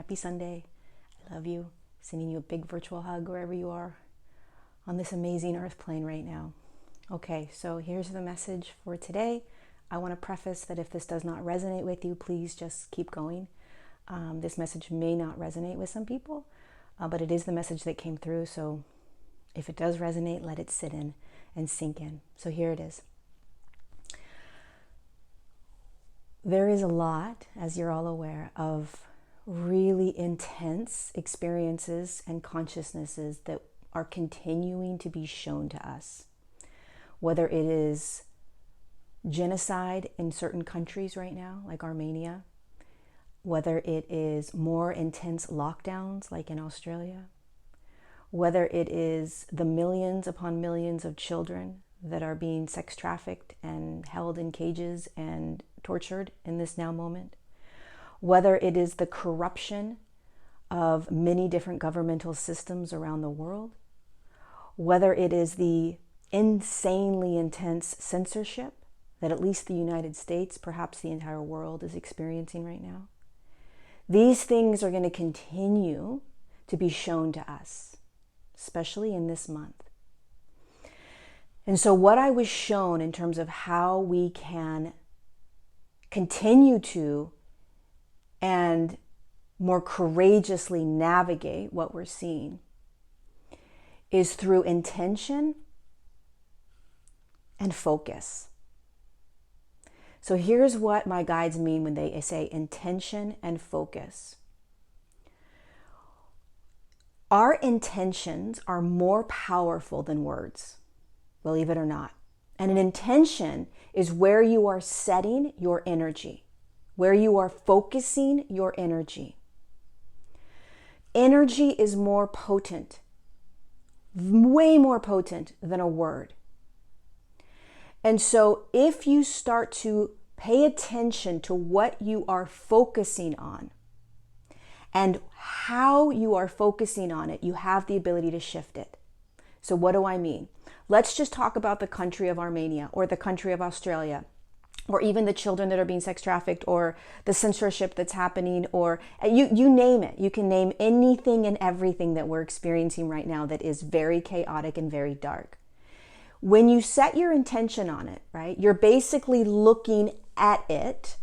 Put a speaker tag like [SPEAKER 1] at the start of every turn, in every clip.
[SPEAKER 1] Happy Sunday. I love you. Sending you a big virtual hug wherever you are on this amazing earth plane right now. Okay, so here's the message for today. I want to preface that if this does not resonate with you, please just keep going. This message may not resonate with some people, but it is the message that came through. So if it does resonate, let it sit in and sink in. So here it is. There is a lot, as you're all aware, of really intense experiences and consciousnesses that are continuing to be shown to us. Whether it is genocide in certain countries right now, like Armenia, whether it is more intense lockdowns like in Australia, whether it is the millions upon millions of children that are being sex trafficked and held in cages and tortured in this now moment, whether it is the corruption of many different governmental systems around the world, whether it is the insanely intense censorship that at least the United States, perhaps the entire world, is experiencing right now. These things are going to continue to be shown to us, especially in this month. And so what I was shown in terms of how we can continue to and more courageously navigate what we're seeing is through intention and focus. So here's what my guides mean when they say intention and focus. Our intentions are more powerful than words, believe it or not. And an intention is where you are setting your energy, where you are focusing your energy. Energy is more potent, way more potent than a word. And so if you start to pay attention to what you are focusing on and how you are focusing on it, you have the ability to shift it. So what do I mean? Let's just talk about the country of Armenia or the country of Australia, or even the children that are being sex trafficked, or the censorship that's happening, or you name it. You can name anything and everything that we're experiencing right now that is very chaotic and very dark. When you set your intention on it, right, you're basically looking at it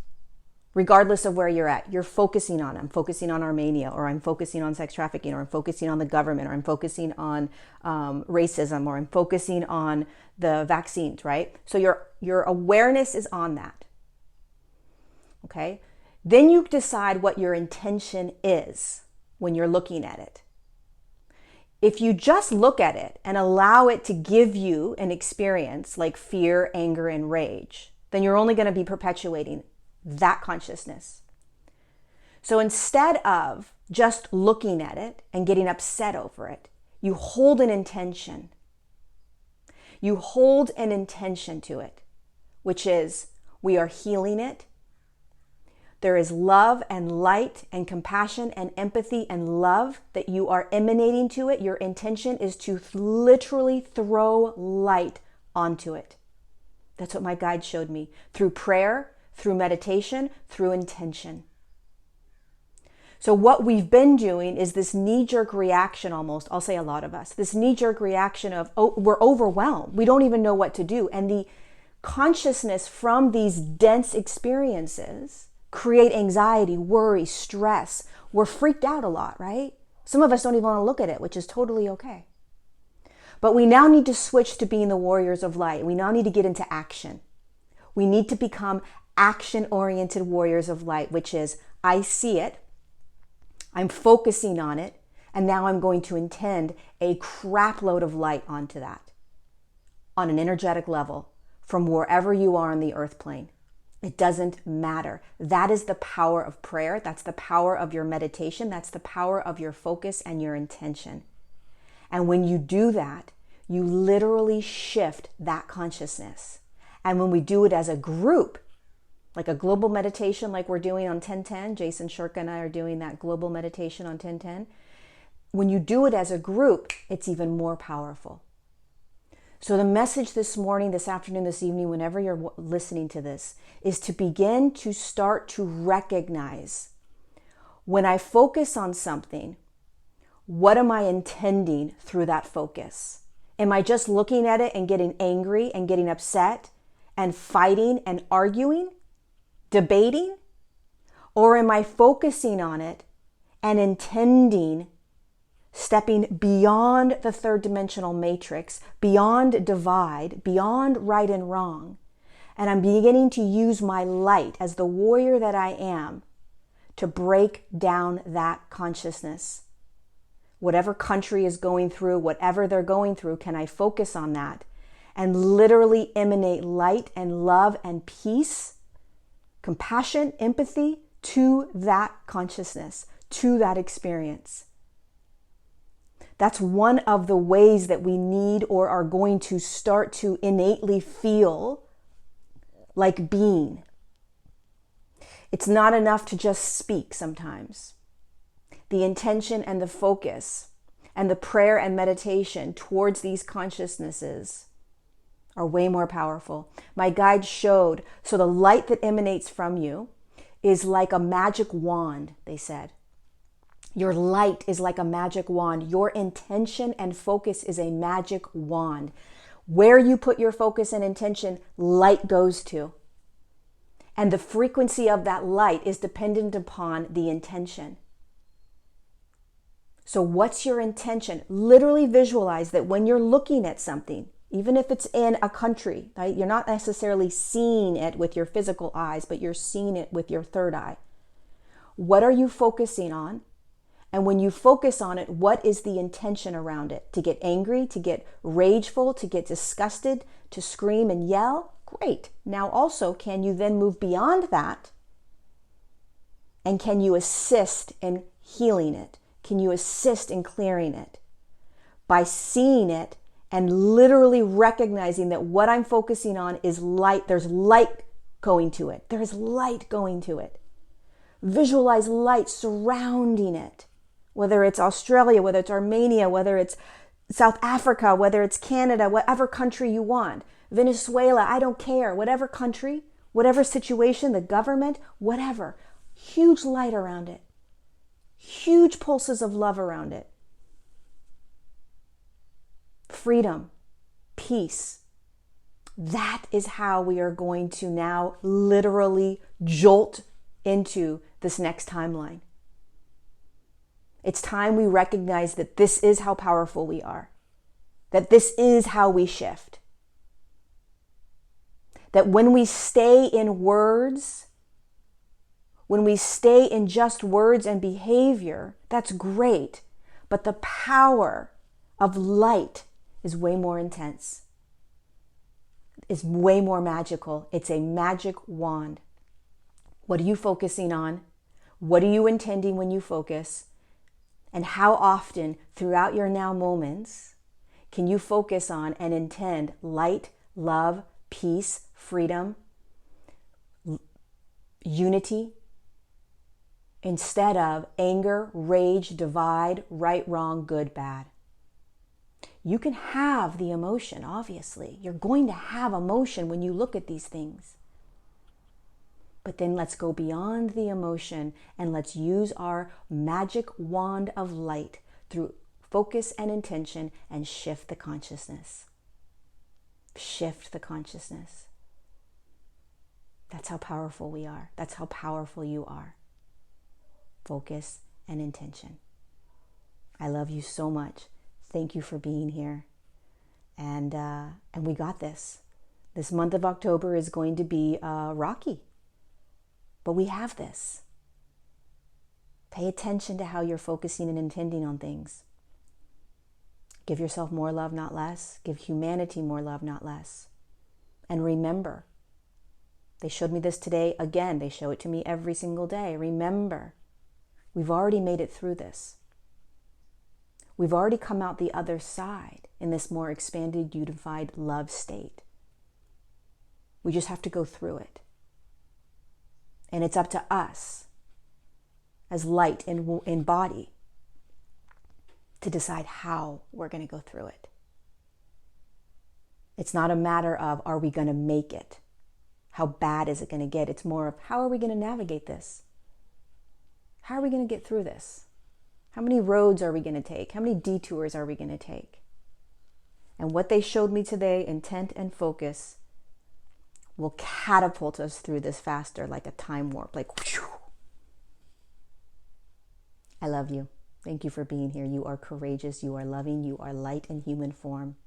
[SPEAKER 1] regardless of where you're at. You're focusing on it. I'm focusing on Armenia, or I'm focusing on sex trafficking, or I'm focusing on the government, or I'm focusing on racism, or I'm focusing on the vaccines, right? So your awareness is on that, okay? Then you decide what your intention is when you're looking at it. If you just look at it and allow it to give you an experience like fear, anger, and rage, then you're only going to be perpetuating that consciousness. So instead of just looking at it and getting upset over it, you hold an intention. You hold an intention to it, which is we are healing it. There is love and light and compassion and empathy and love that you are emanating to it. Your intention is to literally throw light onto it. That's what my guide showed me through prayer, through meditation, through intention. So what we've been doing is this knee-jerk reaction almost, I'll say a lot of us, this knee-jerk reaction of, oh, we're overwhelmed. We don't even know what to do. And the consciousness from these dense experiences create anxiety, worry, stress. We're freaked out a lot, right? Some of us don't even want to look at it, which is totally okay. But we now need to switch to being the warriors of light. We now need to get into action. We need to become action-oriented warriors of light, which is, I see it, I'm focusing on it, and now I'm going to intend a crap load of light onto that on an energetic level from wherever you are on the earth plane. It doesn't matter. That is the power of prayer. That's the power of your meditation. That's the power of your focus and your intention. And when you do that, you literally shift that consciousness. And when we do it as a group, like a global meditation like we're doing on 1010, Jason Shurka and I are doing that global meditation on 1010. When you do it as a group, it's even more powerful. So the message this morning, this afternoon, this evening, whenever you're listening to this, is to begin to start to recognize When I focus on something, what am I intending through that focus? Am I just looking at it and getting angry and getting upset and fighting and arguing, debating? Or am I focusing on it and intending, stepping beyond the third dimensional matrix, beyond divide, beyond right and wrong, and I'm beginning to use my light as the warrior that I am to break down that consciousness? Whatever country is going through, whatever they're going through, can I focus on that and literally emanate light and love and peace, compassion, empathy to that consciousness, to that experience? That's one of the ways that we need or are going to start to innately feel like being. It's not enough to just speak sometimes. The intention and the focus and the prayer and meditation towards these consciousnesses are way more powerful. My guide showed, so the light that emanates from you is like a magic wand, they said. Your light is like a magic wand. Your intention and focus is a magic wand. Where you put your focus and intention, light goes to. And the frequency of that light is dependent upon the intention. So what's your intention? Literally visualize that when you're looking at something, even if it's in a country, right? You're not necessarily seeing it with your physical eyes, but you're seeing it with your third eye. What are you focusing on? And when you focus on it, what is the intention around it? To get angry, to get rageful, to get disgusted, to scream and yell? Great. Now also, can you then move beyond that? And can you assist in healing it? Can you assist in clearing it? By seeing it and literally recognizing that what I'm focusing on is light. There's light going to it. There's light going to it. Visualize light surrounding it. Whether it's Australia, whether it's Armenia, whether it's South Africa, whether it's Canada, whatever country you want. Venezuela, I don't care. Whatever country, whatever situation, the government, whatever. Huge light around it. Huge pulses of love around it. Freedom, peace. That is how we are going to now literally jolt into this next timeline. It's time we recognize that this is how powerful we are. That this is how we shift. That when we stay in words, when we stay in just words and behavior, that's great. But the power of light is way more intense. It's way more magical. It's a magic wand. What are you focusing on? What are you intending when you focus? And how often throughout your now moments can you focus on and intend light, love, peace, freedom, unity, instead of anger, rage, divide, right, wrong, good, bad? You can have the emotion, obviously. You're going to have emotion when you look at these things. But then let's go beyond the emotion and let's use our magic wand of light through focus and intention and shift the consciousness. Shift the consciousness. That's how powerful we are. That's how powerful you are. Focus and intention. I love you so much. Thank you for being here. And we got this. This month of October is going to be rocky. But we have this. Pay attention to how you're focusing and intending on things. Give yourself more love, not less. Give humanity more love, not less. And remember, they showed me this today again. They show it to me every single day. Remember, we've already made it through this. We've already come out the other side in this more expanded, unified love state. We just have to go through it. And it's up to us as light in body to decide how we're going to go through it. It's not a matter of, are we going to make it? How bad is it going to get? It's more of, how are we going to navigate this? how are we going to get through this? How many roads are we going to take? How many detours are we going to take? And what they showed me today, intent and focus, will catapult us through this faster, like a time warp, like whew. I love you. Thank you for being here. You are courageous. You are loving. You are light in human form.